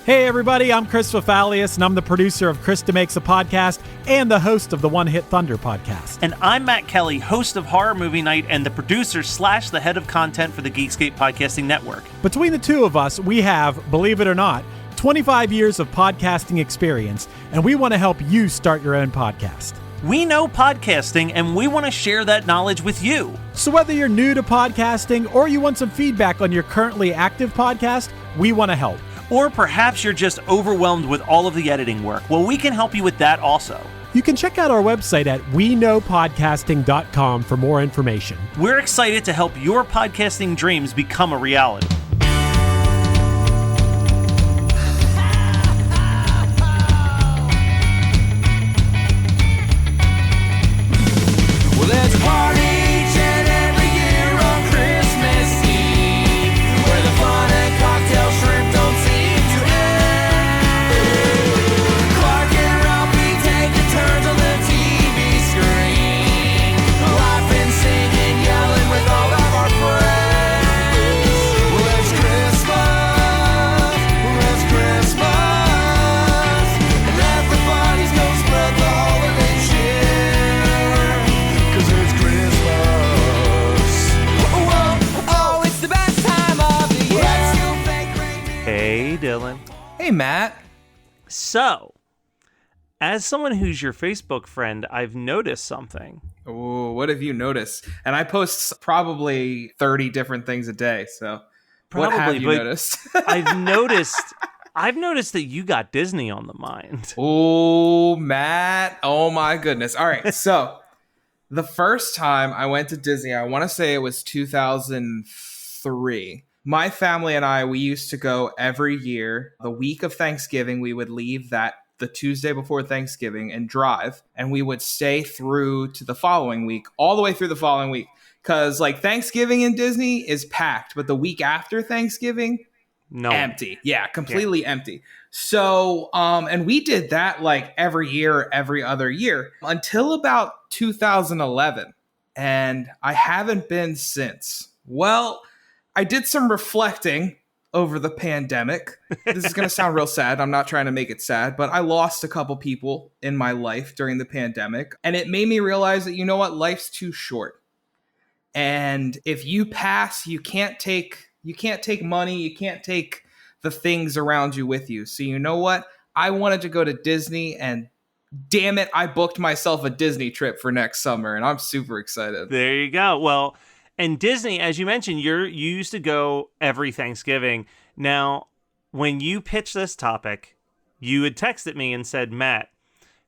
Hey everybody, I'm Chris Fafalius, and I'm the producer of Krista Makes a Podcast and the host of the One Hit Thunder podcast. And I'm Matt Kelly, host of Horror Movie Night and the producer / the head of content for the Geekscape Podcasting Network. Between the two of us, we have, believe it or not, 25 years of podcasting experience, and we want to help you start your own podcast. We know podcasting, and we want to share that knowledge with you. So whether you're new to podcasting or you want some feedback on your currently active podcast, we want to help. Or perhaps you're just overwhelmed with all of the editing work. Well, we can help you with that also. You can check out our website at weknowpodcasting.com for more information. We're excited to help your podcasting dreams become a reality. Hey, Matt. So, as someone who's your Facebook friend, I've noticed something. Oh, what have you noticed? And I post probably 30 different things a day, so what have you noticed? I've noticed that you got Disney on the mind. Oh, Matt. Oh, my goodness. All right, so the first time I went to Disney, I want to say it was 2003. My family and I, we used to go every year. The week of Thanksgiving, we would leave the Tuesday before Thanksgiving and drive, and we would stay through to the following week, all the way through the following week. Because like Thanksgiving in Disney is packed, but the week after Thanksgiving, empty. Yeah, completely empty. So, and we did that like every year, every other year until about 2011. And I haven't been since. Well, I did some reflecting over the pandemic. This is going to sound real sad. I'm not trying to make it sad, but I lost a couple people in my life during the pandemic. And it made me realize that, you know what? Life's too short. And if you pass, you can't take money. You can't take the things around you with you. So you know what? I wanted to go to Disney, and damn it, I booked myself a Disney trip for next summer, and I'm super excited. There you go. Well, and Disney, as you mentioned, you used to go every Thanksgiving. Now, when you pitched this topic, you had texted me and said, Matt,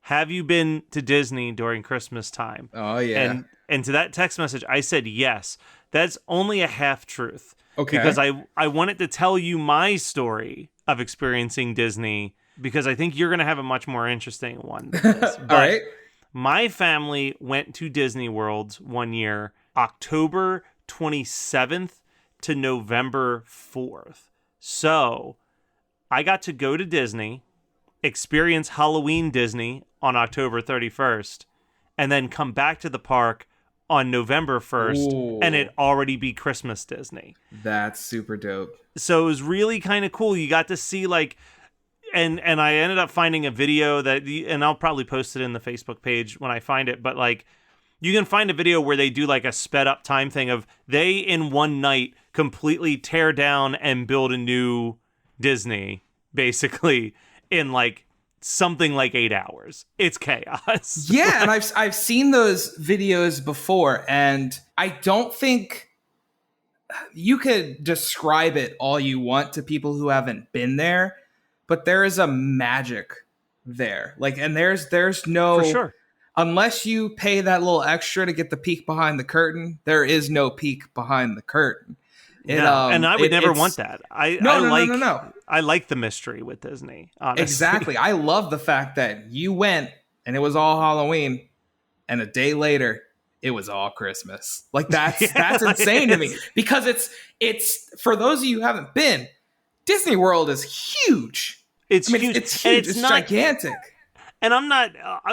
have you been to Disney during Christmas time? Oh, yeah. And to that text message, I said yes. That's only a half truth. Okay. Because I wanted to tell you my story of experiencing Disney, because I think you're going to have a much more interesting one than this. All right. My family went to Disney World one year, October 27th to November 4th. So I got to go to Disney, experience Halloween Disney on October 31st, and then come back to the park on November 1st, Ooh. and it already be Christmas Disney. That's super dope. So it was really kind of cool. You got to see like, and I ended up finding a video and I'll probably post it in the Facebook page when I find it, but like, you can find a video where they do like a sped up time thing of they in one night completely tear down and build a new Disney, basically in like something like 8 hours. It's chaos. Yeah, and I've seen those videos before, and I don't think you could describe it all you want to people who haven't been there, but there is a magic there. Like, and there's no, For sure. Unless you pay that little extra to get the peek behind the curtain, there is no peek behind the curtain. And I would never want that. No. I like the mystery with Disney, honestly. Exactly. I love the fact that you went and it was all Halloween, and a day later it was all Christmas. Like that's insane to me, because it's for those of you who haven't been, Disney World is huge. It's huge. It's huge. It's gigantic. And I'm not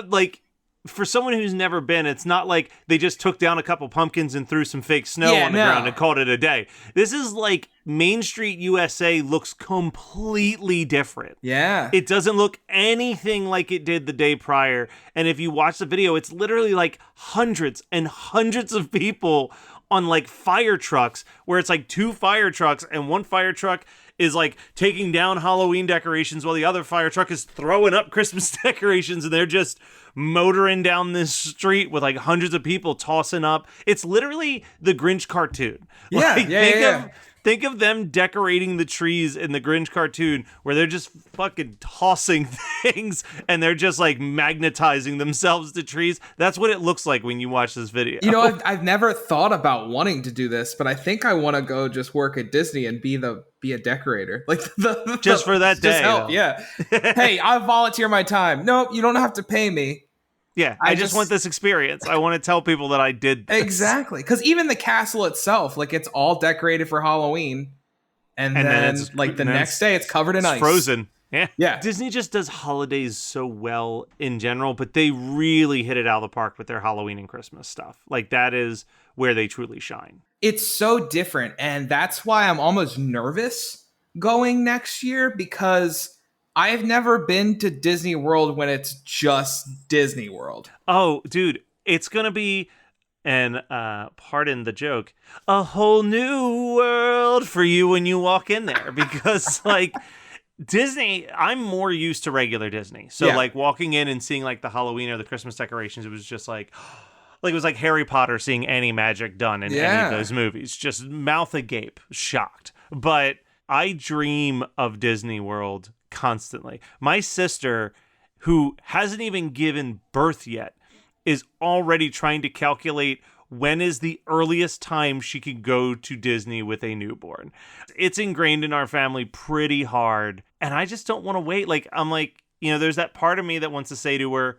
like for someone who's never been, it's not like they just took down a couple pumpkins and threw some fake snow on the ground and called it a day. This is like Main Street USA looks completely different. Yeah. It doesn't look anything like it did the day prior. And if you watch the video, it's literally like hundreds and hundreds of people on like fire trucks, where it's like 2 fire trucks and one fire truck is like taking down Halloween decorations while the other fire truck is throwing up Christmas decorations, and they're just motoring down this street with like hundreds of people tossing up. It's literally the Grinch cartoon. Yeah, Like, think of them decorating the trees in the Grinch cartoon, where they're just fucking tossing things and they're just like magnetizing themselves to trees. That's what it looks like when you watch this video. You know, I've never thought about wanting to do this, but I think I want to go just work at Disney and be a decorator, like just for that day. Just help, though. yeah. Hey, I volunteer my time. Nope, you don't have to pay me. Yeah, I just want this experience. I want to tell people that I did this. Exactly, because even the castle itself, like, it's all decorated for Halloween, and then it's like the then next day, it's covered in ice, frozen. Yeah. Disney just does holidays so well in general, but they really hit it out of the park with their Halloween and Christmas stuff. Like, that is where they truly shine. It's so different, and that's why I'm almost nervous going next year, because I've never been to Disney World when it's just Disney World. Oh, dude, it's going to be, and pardon the joke, a whole new world for you when you walk in there. Because, like, Disney, I'm more used to regular Disney. So, like, walking in and seeing, like, the Halloween or the Christmas decorations, it was just like it was like Harry Potter seeing any magic done in any of those movies. Just mouth agape, shocked. But I dream of Disney World constantly. My sister, who hasn't even given birth yet, is already trying to calculate when is the earliest time she could go to Disney with a newborn. It's ingrained in our family pretty hard, and I just don't want to wait. Like, I'm like, you know, there's that part of me that wants to say to her,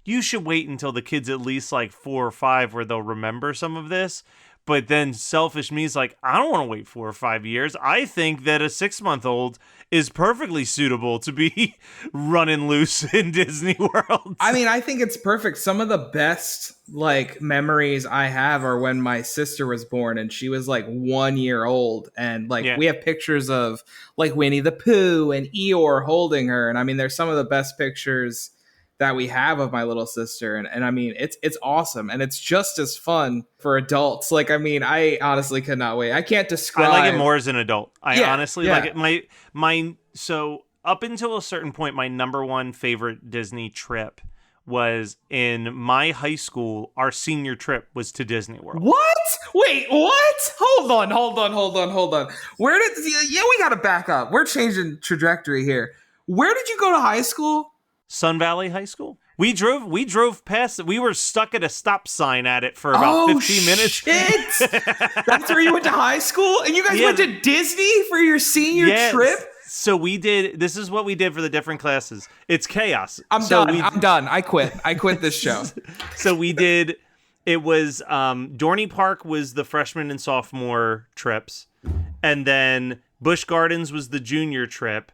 you should wait until the kid's at least like 4 or 5 where they'll remember some of this. But then selfish me is like, I don't want to wait 4 or 5 years. I think that a 6-month-old is perfectly suitable to be running loose in Disney World. I mean, I think it's perfect. Some of the best like memories I have are when my sister was born and she was like 1 year old. And like we have pictures of like Winnie the Pooh and Eeyore holding her. And I mean, there's some of the best pictures that we have of my little sister. And I mean, it's awesome. And it's just as fun for adults. Like, I mean, I honestly cannot wait. I can't describe. I like it more as an adult. I honestly like it. So up until a certain point, my number one favorite Disney trip was in my high school. Our senior trip was to Disney World. What? Wait, what? Hold on. Where did, we got to back up. We're changing trajectory here. Where did you go to high school? Sun Valley High School. We drove past it. We were stuck at a stop sign at it for about 15 minutes. Shit. That's where you went to high school? And you guys went to Disney for your senior trip? So this is what we did for the different classes. It's chaos. I'm done. I quit this show. So we did, it was, Dorney Park was the freshman and sophomore trips. And then Busch Gardens was the junior trip.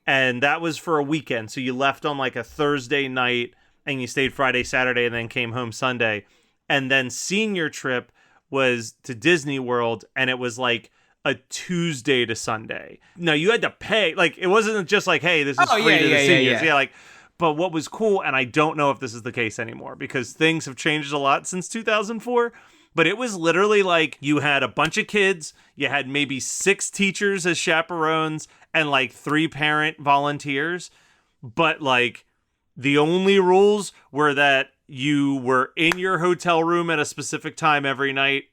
And that was for a weekend. So you left on like a Thursday night and you stayed Friday, Saturday, and then came home Sunday. And then senior trip was to Disney World, and it was like a Tuesday to Sunday. No, you had to pay. Like, it wasn't just like, hey, this is free to the seniors. Yeah, like, but what was cool, and I don't know if this is the case anymore because things have changed a lot since 2004. But it was literally like you had a bunch of kids, you had maybe 6 teachers as chaperones, and like 3 parent volunteers. But like the only rules were that you were in your hotel room at a specific time every night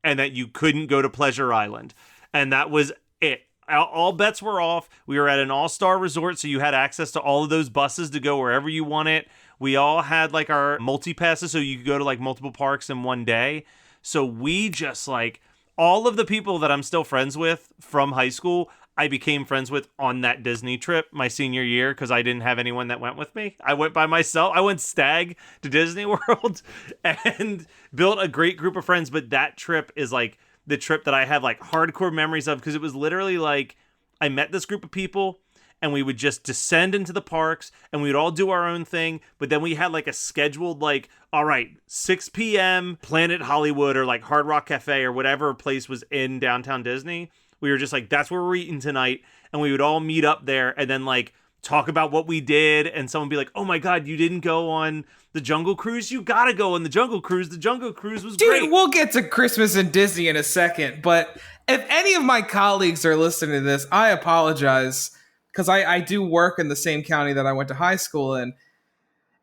and that you couldn't go to Pleasure Island. And that was it. All bets were off. We were at an all-star resort, so you had access to all of those buses to go wherever you wanted. We all had like our multi-passes, so you could go to like multiple parks in one day. So we just like all of the people that I'm still friends with from high school, I became friends with on that Disney trip my senior year because I didn't have anyone that went with me. I went by myself. I went stag to Disney World and built a great group of friends. But that trip is like the trip that I have like hardcore memories of because it was literally like I met this group of people and we would just descend into the parks and we would all do our own thing. But then we had like a scheduled, like, all right, 6 p.m. Planet Hollywood or like Hard Rock Cafe or whatever place was in downtown Disney. We were just like, that's where we're eating tonight. And we would all meet up there and then like talk about what we did. And someone would be like, oh my God, you didn't go on the Jungle Cruise? You gotta go on the Jungle Cruise. The Jungle Cruise was great. Dude, we'll get to Christmas and Disney in a second, but if any of my colleagues are listening to this, I apologize, because I do work in the same county that I went to high school in,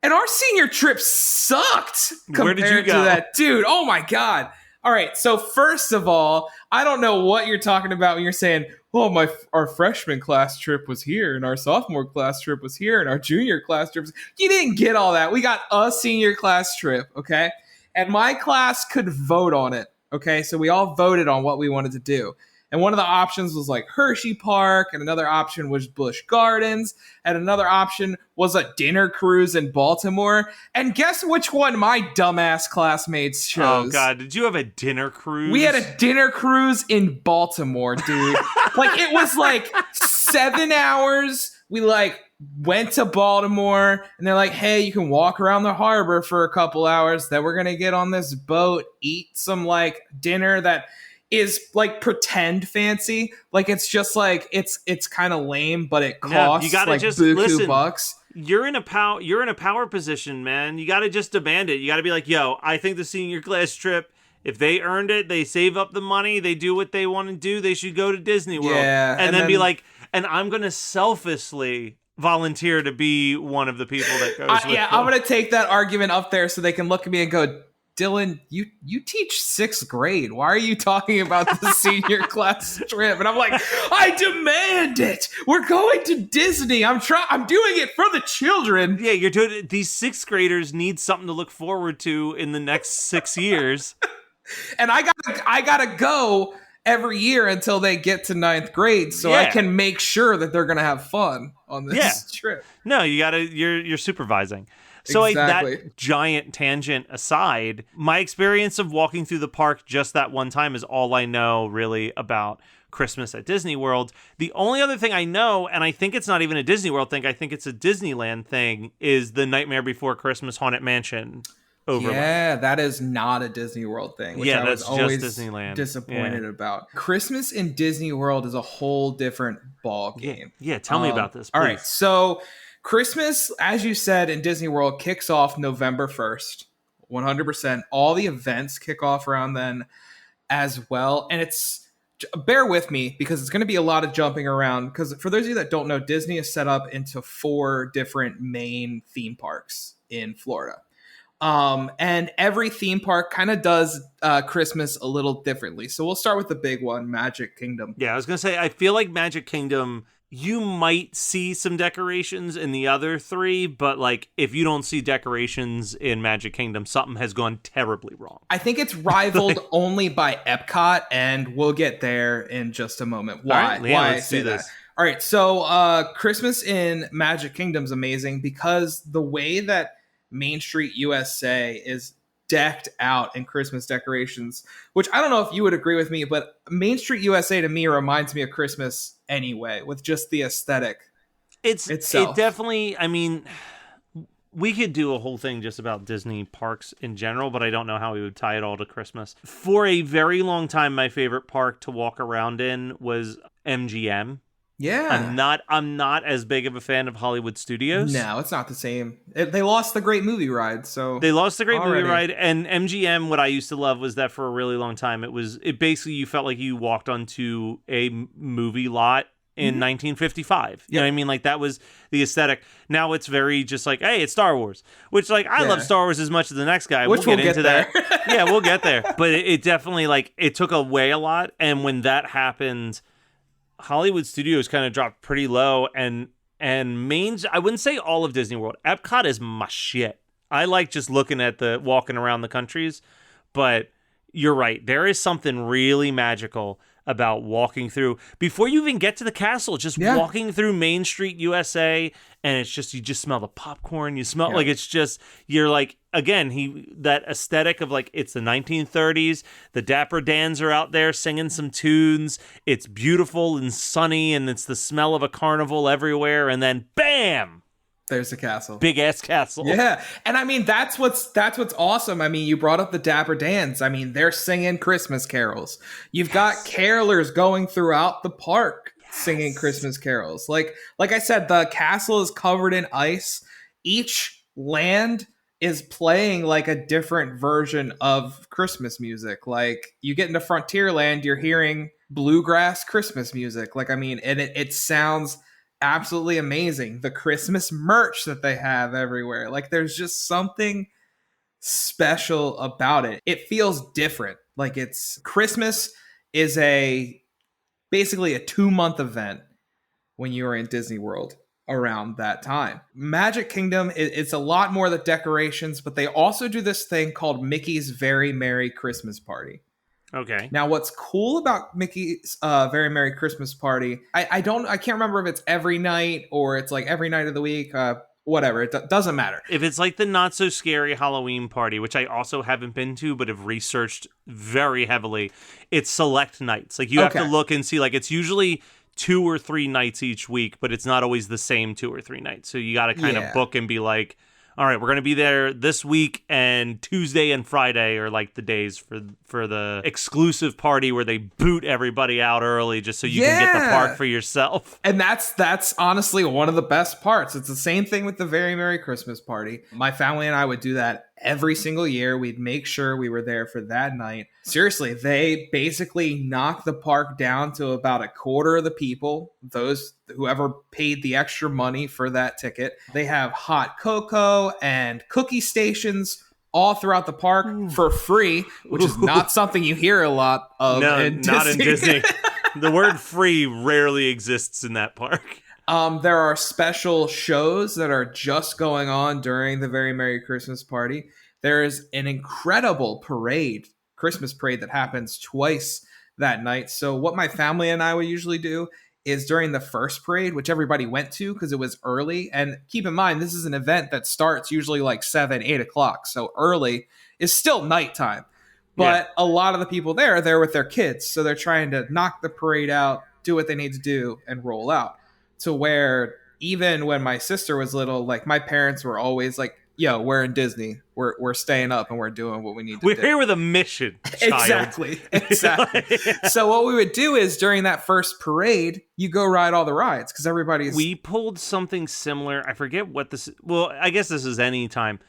and our senior trip sucked Where did you compared to go? that. Dude, oh my God. All right, so first of all, I don't know what you're talking about when you're saying, oh, our freshman class trip was here, and our sophomore class trip was here, and our junior class trip was... You didn't get all that. We got a senior class trip, okay? And my class could vote on it, okay? So we all voted on what we wanted to do. And one of the options was like Hershey Park, and another option was Busch Gardens, and another option was a dinner cruise in Baltimore. And guess which one my dumbass classmates chose? Oh God, did you have a dinner cruise? We had a dinner cruise in Baltimore, dude. Like, it was like 7 hours. We like went to Baltimore, and they're like, hey, you can walk around the harbor for a couple hours. Then we're gonna get on this boat, eat some like dinner that is like pretend fancy. Like, it's just like it's kind of lame, but it costs you gotta like just buku listen. bucks. You're in a power position, man. You got to just demand it. You got to be like, yo, I think the senior class trip, if they earned it, they save up the money, they do what they want to do, they should go to Disney World. Yeah, and then be like, and I'm going to selfishly volunteer to be one of the people that goes with them. I'm gonna take that argument up there so they can look at me and go, Dylan, you teach 6th grade. Why are you talking about the senior class trip? And I'm like, I demand it. We're going to Disney. I'm doing it for the children. Yeah, you're doing it. These 6th graders need something to look forward to in the next 6 years. And I gotta go every year until they get to 9th grade, so I can make sure that they're gonna have fun on this trip. No, you're supervising. So Exactly. that giant tangent aside, my experience of walking through the park just that one time is all I know really about Christmas at Disney World. The only other thing I know, and I think it's not even a Disney World thing, I think it's a Disneyland thing, is the Nightmare Before Christmas Haunted Mansion overlay. Yeah, that is not a Disney World thing, which Yeah, I was that's always just Disneyland. disappointed about. Christmas in Disney World is a whole different ball game. Yeah, tell me about this, please. All right, so Christmas, as you said, in Disney World kicks off November 1st, 100%. All the events kick off around then as well. And bear with me because it's going to be a lot of jumping around. Because for those of you that don't know, Disney is set up into 4 different main theme parks in Florida. And every theme park kind of does Christmas a little differently. So we'll start with the big one, Magic Kingdom. Yeah, I was going to say, I feel like Magic Kingdom, you might see some decorations in the other 3, but like if you don't see decorations in Magic Kingdom, something has gone terribly wrong. I think it's rivaled only by Epcot, and we'll get there in just a moment. Why? All right, Leanne, Why I let's say do that? this. All right, so Christmas in Magic Kingdom is amazing because the way that Main Street USA is decked out in Christmas decorations, which I don't know if you would agree with me, but Main Street USA to me reminds me of Christmas anyway, with just the aesthetic. It itself. definitely, I mean, we could do a whole thing just about Disney parks in general, but I don't know how we would tie it all to Christmas. For a very long time, my favorite park to walk around in was MGM. Yeah. I'm not as big of a fan of Hollywood Studios. No, it's not the same. They lost the Great Movie Ride, so They lost the Great Already. Movie Ride, and MGM, what I used to love was that for a really long time, it basically, you felt like you walked onto a movie lot in 1955. You know what I mean? Like, that was the aesthetic. Now it's very just like, hey, it's Star Wars, which, like, I love Star Wars as much as the next guy. Which we'll we'll get into get that. Yeah, we'll get there. But it definitely, like, it took away a lot, and when that happened, Hollywood Studios kind of dropped pretty low, and I wouldn't say all of Disney World. Epcot is my shit. I like just looking at walking around the countries, but you're right. There is something really magical about walking through before you even get to the castle, just walking through Main Street, USA, and it's just, you just smell the popcorn, you smell like, it's just, you're like, again, that aesthetic of like, it's the 1930s, the Dapper Dans are out there singing some tunes, it's beautiful and sunny, and it's the smell of a carnival everywhere, and then bam, there's the castle. Big ass castle. Yeah. And I mean, that's what's awesome. I mean, you brought up the Dapper Dans. I mean, they're singing Christmas carols. You've got carolers going throughout the park singing Christmas carols. Like I said, the castle is covered in ice. Each land is playing like a different version of Christmas music. Like you get into Frontierland, you're hearing bluegrass Christmas music. Like, I mean, and it sounds absolutely amazing. The Christmas merch that they have everywhere. Like there's just something special about it. It feels different. Like Christmas is basically a 2-month event when you are in Disney World around that time. Magic Kingdom, it's a lot more the decorations, but they also do this thing called Mickey's Very Merry Christmas Party. Okay. Now, what's cool about Mickey's Very Merry Christmas Party, I can't remember if it's every night or it's like every night of the week, whatever. It doesn't matter. If it's like the not so scary Halloween party, which I also haven't been to, but have researched very heavily, it's select nights. Like you have to look and see, like it's usually 2 or 3 nights each week, but it's not always the same 2 or 3 nights. So you got to kind of book and be like, all right, we're going to be there this week, and Tuesday and Friday are like the days for the exclusive party where they boot everybody out early just so you can get the park for yourself. And that's honestly one of the best parts. It's the same thing with the Very Merry Christmas Party. My family and I would do that every single year. We'd make sure we were there for that night. Seriously, they basically knock the park down to about a quarter of the people, whoever paid the extra money for that ticket. They have hot cocoa and cookie stations all throughout the park for free, which is not something you hear a lot of. No, not in Disney. The word free rarely exists in that park. There are special shows that are just going on during the Very Merry Christmas Party. There is an incredible Christmas parade that happens twice that night. So what my family and I would usually do is during the first parade, which everybody went to because it was early. And keep in mind, this is an event that starts usually like 7, 8 o'clock. So early is still nighttime. But a lot of the people there are there with their kids. So they're trying to knock the parade out, do what they need to do, and roll out. To where even when my sister was little, like my parents were always like, yo, we're in Disney. We're staying up and we're doing what we need to do. We're here with a mission, child. Exactly. So what we would do is during that first parade, you go ride all the rides because everybody's... We pulled something similar. I forget what this... Well, I guess this is any time.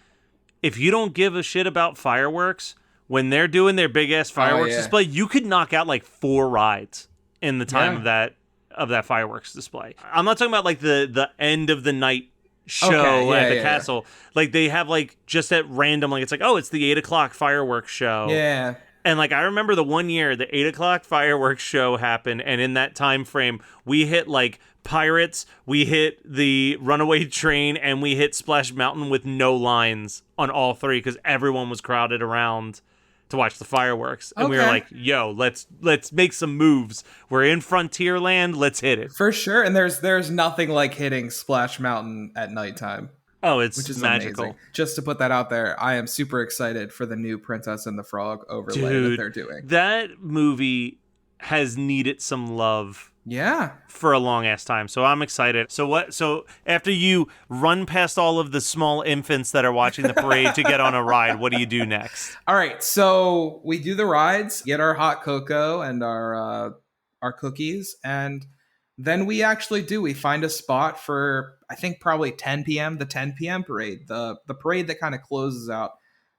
If you don't give a shit about fireworks, when they're doing their big-ass fireworks display, you could knock out like 4 rides in the time of that fireworks display. I'm not talking about like the end of the night show at the castle. Like they have like just at random, like it's like, oh, it's the 8 o'clock fireworks show. Yeah. And like I remember the one year the 8 o'clock fireworks show happened, and in that time frame we hit like Pirates, we hit the Runaway Train, and we hit Splash Mountain with no lines on all 3 because everyone was crowded around to watch the fireworks. And we were like, yo, let's make some moves. We're in Frontierland, let's hit it. For sure. And there's nothing like hitting Splash Mountain at nighttime. Oh, it's which is magical. Amazing. Just to put that out there, I am super excited for the new Princess and the Frog overlay that they're doing. That movie has needed some love for a long ass time. So I'm excited. So after you run past all of the small infants that are watching the parade to get on a ride, what do you do next? All right. So we do the rides, get our hot cocoa and our cookies, and then we find a spot for, I think probably 10 p.m. the 10 p.m. parade, the parade that kind of closes out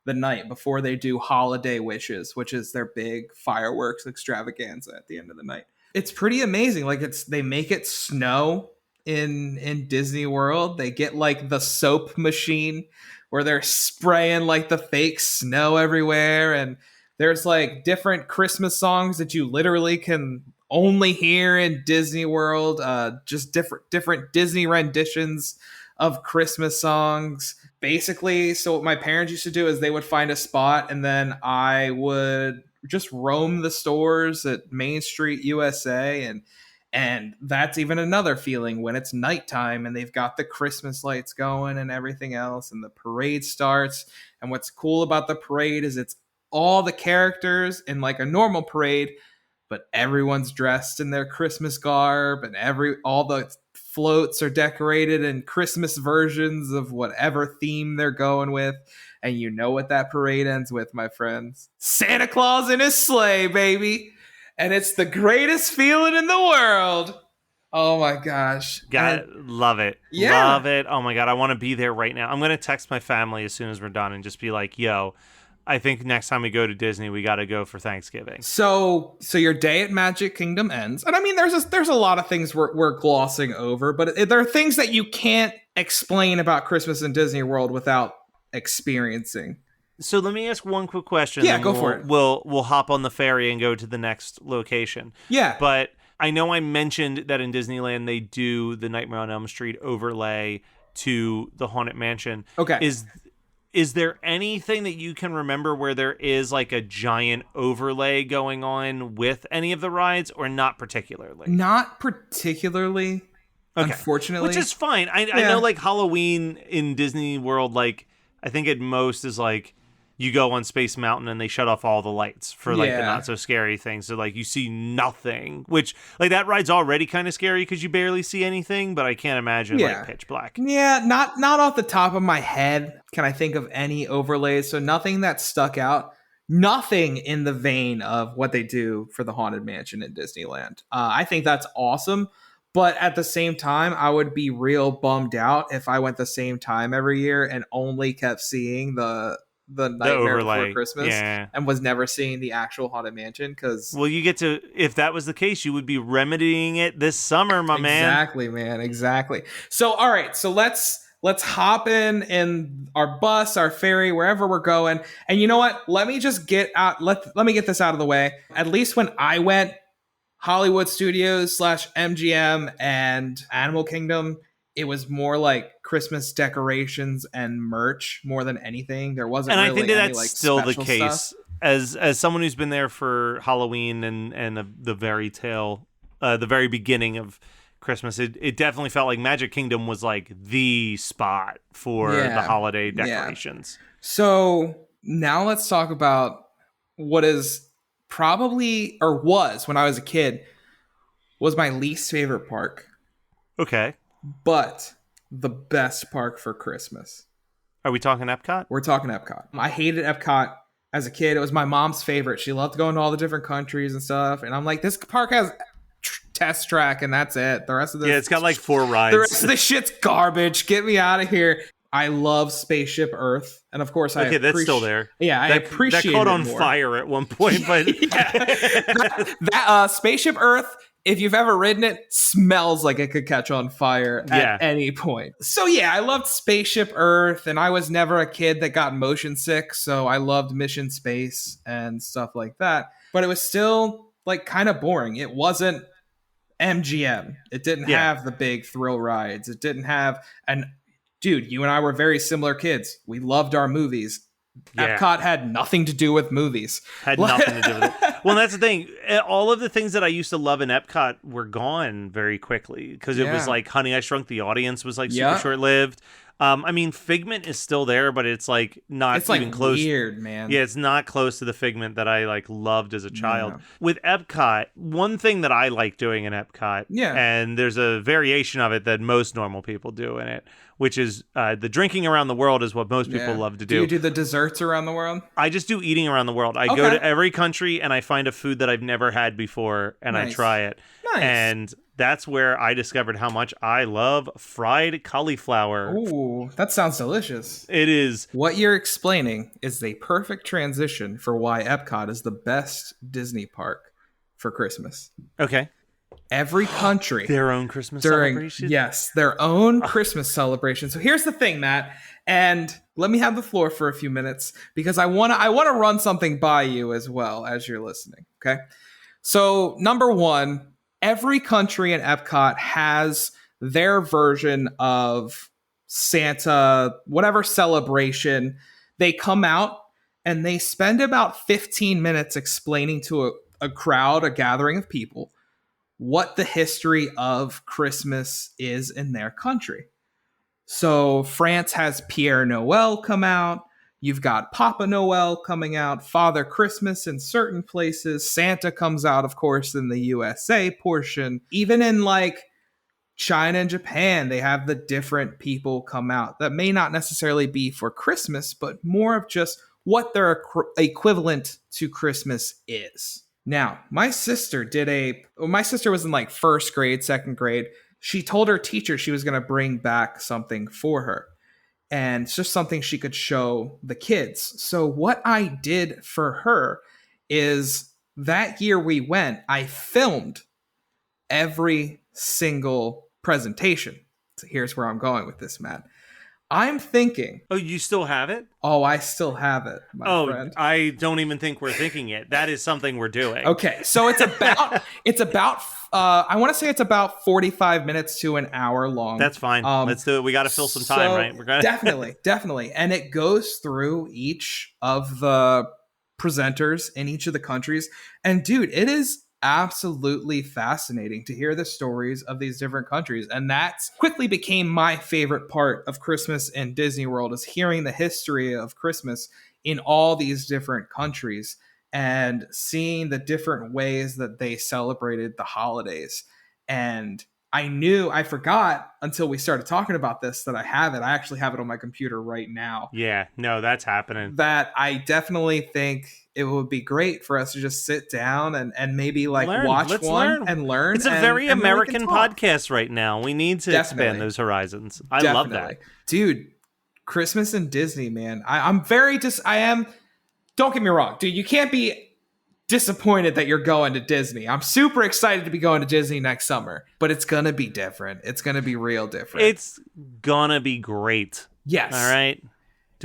the night before they do Holiday Wishes, which is their big fireworks extravaganza at the end of the night. It's pretty amazing. Like they make it snow in Disney World. They get like the soap machine where they're spraying like the fake snow everywhere. And there's like different Christmas songs that you literally can only hear in Disney World. Just different Disney renditions of Christmas songs. Basically, so what my parents used to do is they would find a spot and then I would just roam the stores at Main Street USA, and that's even another feeling when it's nighttime and they've got the Christmas lights going and everything else, and the parade starts. And what's cool about the parade is it's all the characters in like a normal parade, but everyone's dressed in their Christmas garb, and all the floats are decorated in Christmas versions of whatever theme they're going with. And you know what that parade ends with, my friends? Santa Claus in his sleigh, baby. And it's the greatest feeling in the world. Oh my gosh. Love it. Yeah. Love it. Oh my God. I want to be there right now. I'm going to text my family as soon as we're done and just be like, yo, I think next time we go to Disney, we got to go for Thanksgiving. So your day at Magic Kingdom ends. And I mean, there's a lot of things we're glossing over, but there are things that you can't explain about Christmas in Disney World without experiencing. So let me ask one quick question. Yeah, go for it. We'll hop on the ferry and go to the next location. Yeah. But I know I mentioned that in Disneyland they do the Nightmare on Elm Street overlay to the Haunted Mansion. Okay. Is there anything that you can remember where there is like a giant overlay going on with any of the rides, or not particularly? Not particularly, Okay. unfortunately. Which is fine. I know like Halloween in Disney World, like I think at most is like you go on Space Mountain and they shut off all the lights for like the not so scary things. So like you see nothing, which like that ride's already kind of scary because you barely see anything, but I can't imagine like pitch black. Yeah, not off the top of my head can I think of any overlays. So nothing that stuck out. Nothing in the vein of what they do for the Haunted Mansion in Disneyland. I think that's awesome. But at the same time, I would be real bummed out if I went the same time every year and only kept seeing the Nightmare Before Christmas and was never seeing the actual Haunted Mansion. Because well, you get to, if that was the case, you would be remedying it this summer, my man. Exactly, man. Exactly. So, all right. So let's hop in our bus, our ferry, wherever we're going. And you know what? Let me just get out. Let me get this out of the way. At least when I went, Hollywood Studios / MGM and Animal Kingdom, it was more like Christmas decorations and merch more than anything. There wasn't, and really I think any, that's like, still the special case. stuff. As someone who's been there for Halloween and the very the very beginning of Christmas, it definitely felt like Magic Kingdom was like the spot for the holiday decorations. Yeah. So now let's talk about what is probably, or was when I was a kid, was my least favorite park. Okay. But the best park for Christmas. Are we talking Epcot? We're talking Epcot. I hated Epcot as a kid. It was my mom's favorite. She loved going to all the different countries and stuff. And I'm like, this park has test track and that's it. The rest of this, it's got like 4 rides. The rest of this shit's garbage. Get me out of here. I love Spaceship Earth, and of course, that's still there. Yeah, I appreciate that caught on more. fire at one point, but that Spaceship Earth, if you've ever ridden it, smells like it could catch on fire at any point. So yeah, I loved Spaceship Earth, and I was never a kid that got motion sick, so I loved Mission Space and stuff like that. But it was still like kind of boring. It wasn't MGM. It didn't have the big thrill rides. It didn't have Dude, you and I were very similar kids. We loved our movies. Yeah. Epcot had nothing to do with movies. Had nothing to do with it. Well, that's the thing. All of the things that I used to love in Epcot were gone very quickly because it was like Honey, I Shrunk the Audience was like super short-lived. I mean, Figment is still there, but it's like not even close. Weird, man. Yeah, it's not close to the Figment that I like loved as a child. With Epcot, one thing that I like doing in Epcot, and there's a variation of it that most normal people do in it, which is the drinking around the world is what most people love to do. Do you do the desserts around the world? I just do eating around the world. I go to every country and I find a food that I've never had before and I try it. Nice. And that's where I discovered how much I love fried cauliflower. Ooh, that sounds delicious. It is. What you're explaining is the perfect transition for why Epcot is the best Disney park for Christmas. Okay. Every country their own Christmas celebration. Yes, their own Christmas celebration. So here's the thing, Matt, and let me have the floor for a few minutes because I want to run something by you as well as you're listening. Okay. So number one, every country in Epcot has their version of Santa, whatever celebration. They come out and they spend about 15 minutes explaining to a crowd, a gathering of people, what the history of Christmas is in their country. So France has Pierre Noel come out. You've got Papa Noel coming out, Father Christmas in certain places. Santa comes out, of course, in the USA portion. Even in like China and Japan, they have the different people come out that may not necessarily be for Christmas, but more of just what their equivalent to Christmas is. Now, my sister was in like first grade, second grade. She told her teacher she was going to bring back something for her. And it's just something she could show the kids. So what I did for her is that year we went, I filmed every single presentation. So here's where I'm going with this, Matt. I'm thinking. Oh, you still have it? Oh, I still have it, my friend. I don't even think we're thinking it. That is something we're doing. Okay, so it's about I want to say it's about 45 minutes to an hour long. That's fine. Let's do it. We got to fill some time, right? We're gonna definitely. And it goes through each of the presenters in each of the countries. And dude, it is absolutely fascinating to hear the stories of these different countries. And that quickly became my favorite part of Christmas in Disney World, is hearing the history of Christmas in all these different countries and seeing the different ways that they celebrated the holidays. And I forgot until we started talking about this that I have it. I actually have it on my computer right now. Yeah, no, that's happening. That I definitely think it would be great for us to just sit down and maybe like watch one and learn. It's a very American podcast right now. We need to expand those horizons. I love that. Dude, Christmas and Disney, man. I am, don't get me wrong, dude, you can't be disappointed that you're going to Disney. I'm super excited to be going to Disney next summer, but it's going to be different. It's going to be real different. It's going to be great. Yes. All right.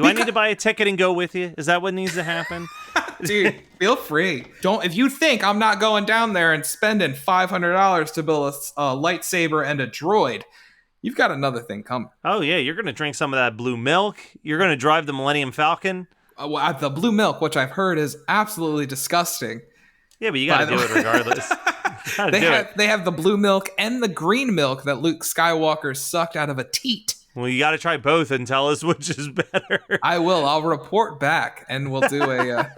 I need to buy a ticket and go with you? Is that what needs to happen? Dude, feel free. If you think I'm not going down there and spending $500 to build a lightsaber and a droid, you've got another thing coming. Oh, yeah. You're going to drink some of that blue milk. You're going to drive the Millennium Falcon. The blue milk, which I've heard is absolutely disgusting. Yeah, but you got to do it regardless. They have the blue milk and the green milk that Luke Skywalker sucked out of a teat. Well, you got to try both and tell us which is better. I will. I'll report back, and we'll do a.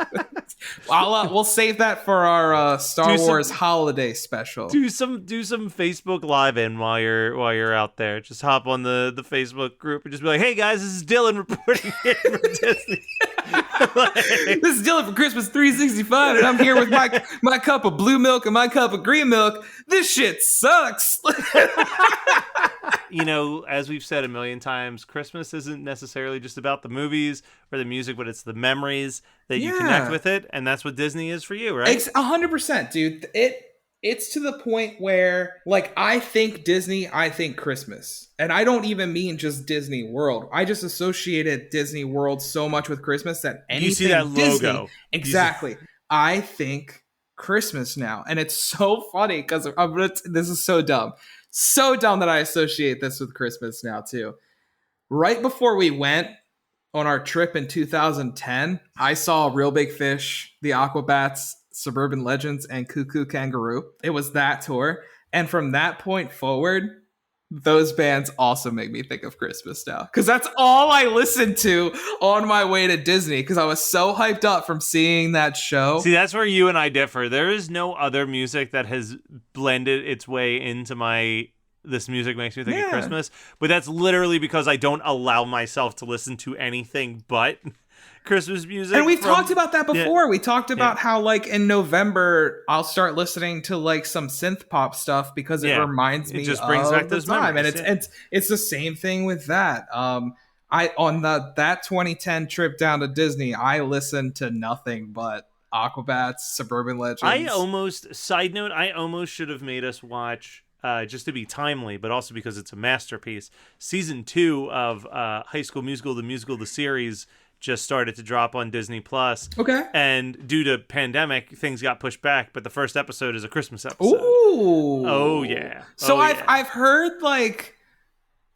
We'll save that for our Star Wars holiday special. Do some Facebook Live in while you're out there. Just hop on the Facebook group and just be like, "Hey guys, this is Dylan reporting in from Disney." This is Dylan from Christmas 365, and I'm here with my cup of blue milk and my cup of green milk. This shit sucks. You know, as we've said a million times, Christmas isn't necessarily just about the movies or the music, but it's the memories that you connect with it, and that's what Disney is for you, right? It's 100%, dude. It's to the point where, like, I think Disney, I think Christmas. And I don't even mean just Disney World. I just associated Disney World so much with Christmas that anything you see that Disney, logo. Exactly. I think Christmas now. And it's so funny because this is so dumb. So dumb that I associate this with Christmas now, too. Right before we went on our trip in 2010, I saw Real Big Fish, the Aquabats, Suburban Legends, and Cuckoo Kangaroo. It was that tour. And from that point forward, those bands also make me think of Christmas now. Because that's all I listened to on my way to Disney. Because I was so hyped up from seeing that show. See, that's where you and I differ. There is no other music that has blended its way into this music makes me think of Christmas. But that's literally because I don't allow myself to listen to anything but Christmas music. And we've talked about that before. We talked about how, like, in November, I'll start listening to, like, some synth pop stuff because it reminds me just brings back those time. Memories, and it's the same thing with that. On that 2010 trip down to Disney, I listened to nothing but Aquabats, Suburban Legends. I almost should have made us watch, just to be timely, but also because it's a masterpiece, season 2 of High School Musical, the series, just started to drop on Disney Plus. Okay. And due to pandemic, things got pushed back, but the first episode is a Christmas episode. Ooh. Oh yeah. So I've heard, like,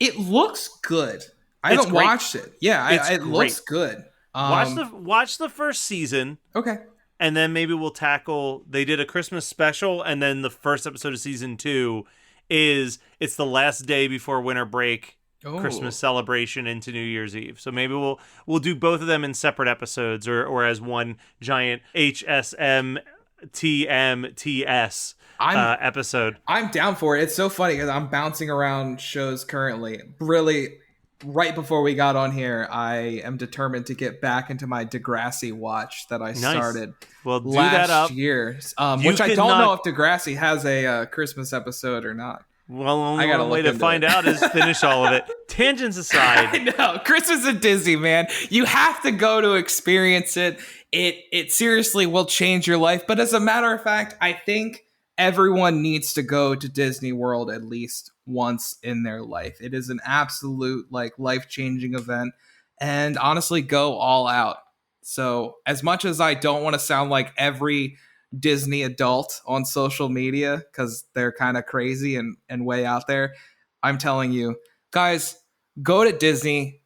it looks good. I haven't watched it. Yeah, it looks good. Watch the first season. Okay. And then maybe we'll tackle. They did a Christmas special, and then the first episode of season 2 it's the last day before winter break, Christmas celebration into New Year's Eve. So maybe we'll do both of them in separate episodes, or as one giant HSMTMTS episode. I'm down for it. It's so funny because I'm bouncing around shows currently. Really. Right before we got on here, I am determined to get back into my Degrassi watch that I started last year. Which I don't know if Degrassi has a Christmas episode or not. Well, only one way to find out is finish all of it. Tangents aside. I know. Christmas at Disney, man. You have to go to experience it. It seriously will change your life. But as a matter of fact, I think everyone needs to go to Disney World at least once in their life. It is an absolute life-changing event, and honestly, go all out. So as much as I don't want to sound like every Disney adult on social media, because they're kind of crazy and way out there, I'm telling you, guys, go to Disney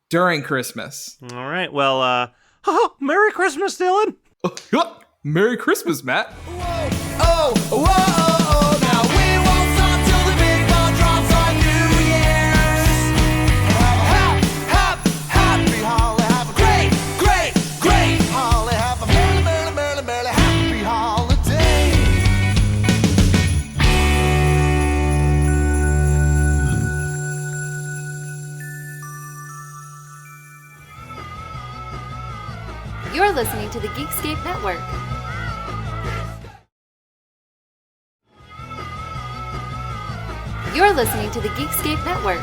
during Christmas. All right. Well, Merry Christmas, Dylan. Merry Christmas, Matt. Whoa, whoa, whoa, now we won't stop till the big ball drops on New Year's. Happy holiday, have a great holiday, have a merry happy holiday. You're listening to the Geekscape Network. You're listening to the Geekscape Network.